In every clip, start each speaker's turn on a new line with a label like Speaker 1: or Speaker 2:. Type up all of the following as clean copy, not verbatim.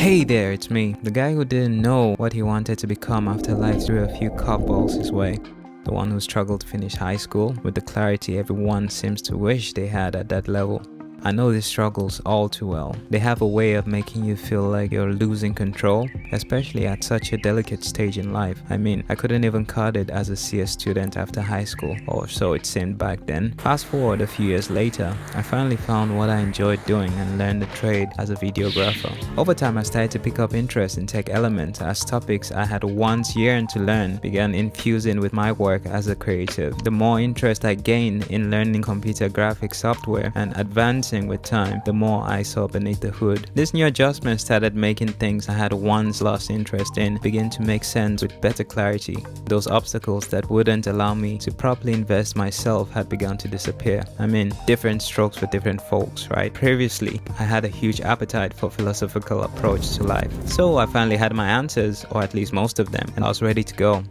Speaker 1: Hey there, it's me, the guy who didn't know what he wanted to become after life threw a few curveballs his way. The one who struggled to finish high school with the clarity everyone seems to wish they had at that level. I know these struggles all too well. They have a way of making you feel like you're losing control, especially at such a delicate stage in life. I mean, I couldn't even cut it as a CS student after high school, or so it seemed back then. Fast forward a few years later, I finally found what I enjoyed doing and learned the trade as a videographer. Over time, I started to pick up interest in tech elements as topics I had once yearned to learn began infusing with my work as a creative. The more interest I gained in learning computer graphics software and advancing with time, the more I saw beneath the hood. This new adjustment started making things I had once lost interest in begin to make sense with better clarity. Those obstacles that wouldn't allow me to properly invest myself had begun to disappear. I mean, different strokes for different folks, right? Previously, I had a huge appetite for philosophical approach to life. So I finally had my answers, or at least most of them, and I was ready to go.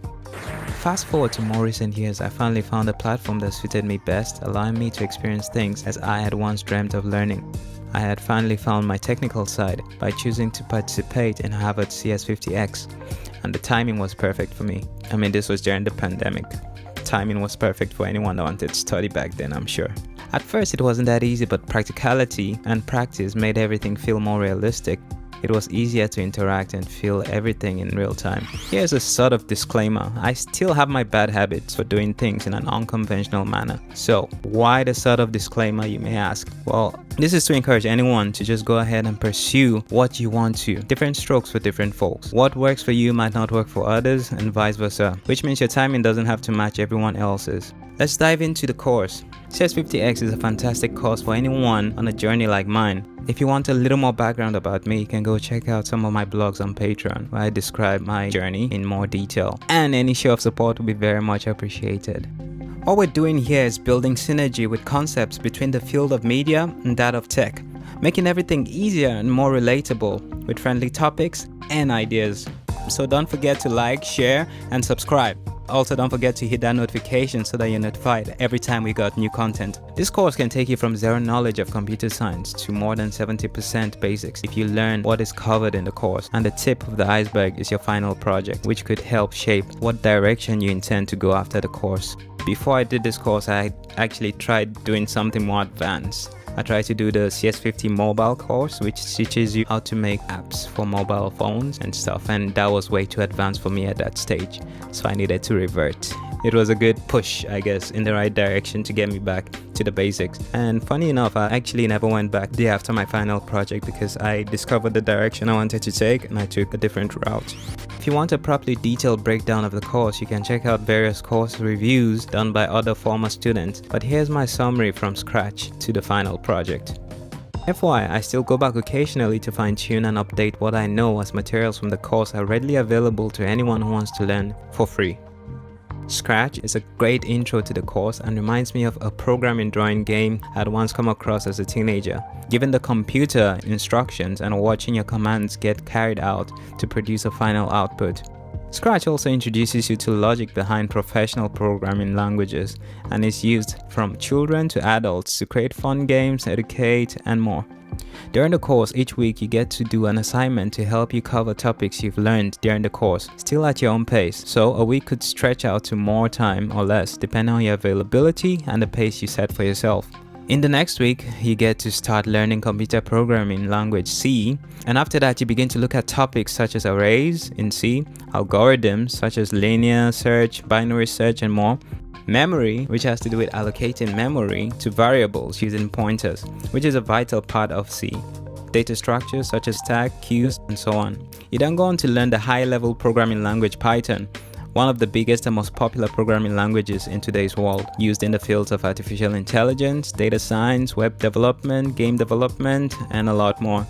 Speaker 1: Fast forward to more recent years, I finally found a platform that suited me best, allowing me to experience things as I had once dreamt of learning. I had finally found my technical side by choosing to participate in Harvard's CS50X, and the timing was perfect for me. I mean, this was during the pandemic. Timing was perfect for anyone that wanted to study back then, I'm sure. At first, it wasn't that easy, but practicality and practice made everything feel more realistic. It was easier to interact and feel everything in real time. Here's a sort of disclaimer. I still have my bad habits for doing things in an unconventional manner. So, why the sort of disclaimer, you may ask? Well, this is to encourage anyone to just go ahead and pursue what you want to. Different strokes for different folks. What works for you might not work for others, and vice versa. Which means your timing doesn't have to match everyone else's. Let's dive into the course. CS50X is a fantastic course for anyone on a journey like mine. If you want a little more background about me, you can go check out some of my blogs on Patreon, where I describe my journey in more detail. And any show of support will be very much appreciated. All we're doing here is building synergy with concepts between the field of media and that of tech, making everything easier and more relatable with friendly topics and ideas. So don't forget to like, share, and subscribe. Also, don't forget to hit that notification so that you're notified every time we got new content. This course can take you from zero knowledge of computer science to more than 70% basics if you learn what is covered in the course. And the tip of the iceberg is your final project, which could help shape what direction you intend to go after the course. Before I did this course, I actually tried doing something more advanced. I tried to do the CS50 mobile course, which teaches you how to make apps for mobile phones and stuff, and that was way too advanced for me at that stage, so I needed to revert. It was a good push, I guess, in the right direction to get me back to the basics. And funny enough, I actually never went back the day after my final project because I discovered the direction I wanted to take and I took a different route. If you want a properly detailed breakdown of the course, you can check out various course reviews done by other former students, but here's my summary from scratch to the final project. FYI, I still go back occasionally to fine-tune and update what I know, as materials from the course are readily available to anyone who wants to learn for free. Scratch is a great intro to the course and reminds me of a programming drawing game I had once come across as a teenager. Given the computer instructions and watching your commands get carried out to produce a final output. Scratch also introduces you to logic behind professional programming languages and is used from children to adults to create fun games, educate, and more. During the course, each week you get to do an assignment to help you cover topics you've learned during the course, still at your own pace. So a week could stretch out to more time or less, depending on your availability and the pace you set for yourself. In the next week, you get to start learning computer programming language C, and after that you begin to look at topics such as arrays in C, algorithms such as linear search, binary search, and more. Memory, which has to do with allocating memory to variables using pointers, which is a vital part of C. Data structures such as tag, queues, and so on. You then go on to learn the high-level programming language Python, one of the biggest and most popular programming languages in today's world, used in the fields of artificial intelligence, data science, web development, game development, and a lot more.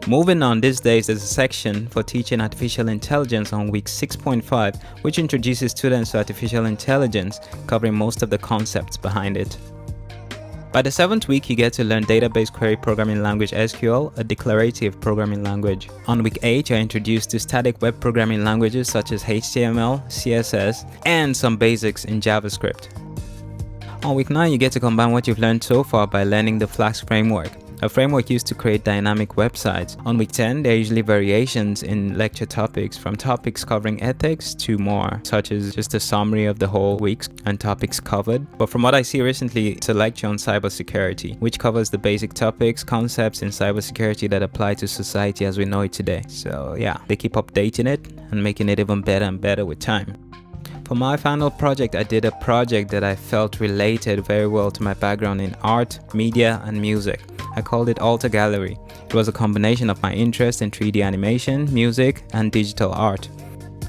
Speaker 1: Moving on, these days there's a section for teaching artificial intelligence on week 6.5, which introduces students to artificial intelligence, covering most of the concepts behind it. By the 7th week, you get to learn database query programming language SQL, a declarative programming language. On week 8, you're introduced to static web programming languages such as HTML, CSS, and some basics in JavaScript. On week 9, you get to combine what you've learned so far by learning the Flask framework. a framework used to create dynamic websites. On week 10, there are usually variations in lecture topics, from topics covering ethics to more, such as just a summary of the whole week's and topics covered. But from what I see recently, it's a lecture on cybersecurity, which covers the basic topics, concepts in cybersecurity that apply to society as we know it today. So yeah, they keep updating it and making it even better and better with time. For my final project, I did a project that I felt related very well to my background in art, media, and music. I called it Alter Gallery. It was a combination of my interest in 3D animation, music, and digital art.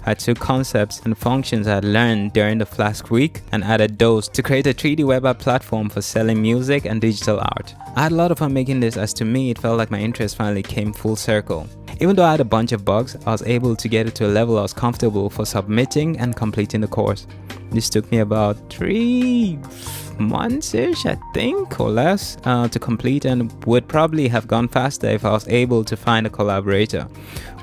Speaker 1: I took concepts and functions I had learned during the Flask week and added those to create a 3D web app platform for selling music and digital art. I had a lot of fun making this, as to me it felt like my interest finally came full circle. Even though I had a bunch of bugs, I was able to get it to a level I was comfortable for submitting and completing the course. This took me about 3 months-ish, I think, or less, to complete, and would probably have gone faster if I was able to find a collaborator,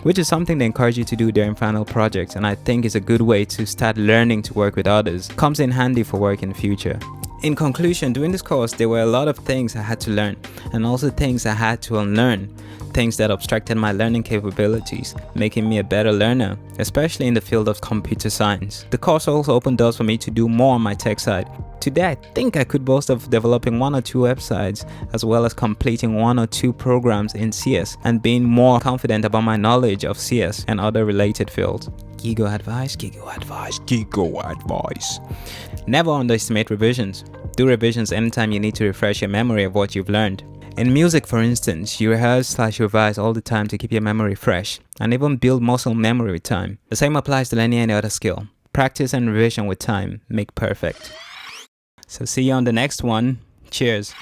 Speaker 1: which is something they encourage you to do during final projects, and I think is a good way to start learning to work with others. Comes in handy for work in the future. In conclusion, doing this course, there were a lot of things I had to learn, and also things I had to unlearn. Things that obstructed my learning capabilities, making me a better learner, especially in the field of computer science. The course also opened doors for me to do more on my tech side. Today, I think I could boast of developing 1 or 2 websites, as well as completing 1 or 2 programs in CS, and being more confident about my knowledge of CS and other related fields. GIGO Advice, GIGO Advice, GIGO Advice. Never underestimate revisions. Do revisions anytime you need to refresh your memory of what you've learned. In music, for instance, you rehearse/revise all the time to keep your memory fresh, and even build muscle memory with time. The same applies to any other skill. Practice and revision with time make perfect. So see you on the next one. Cheers.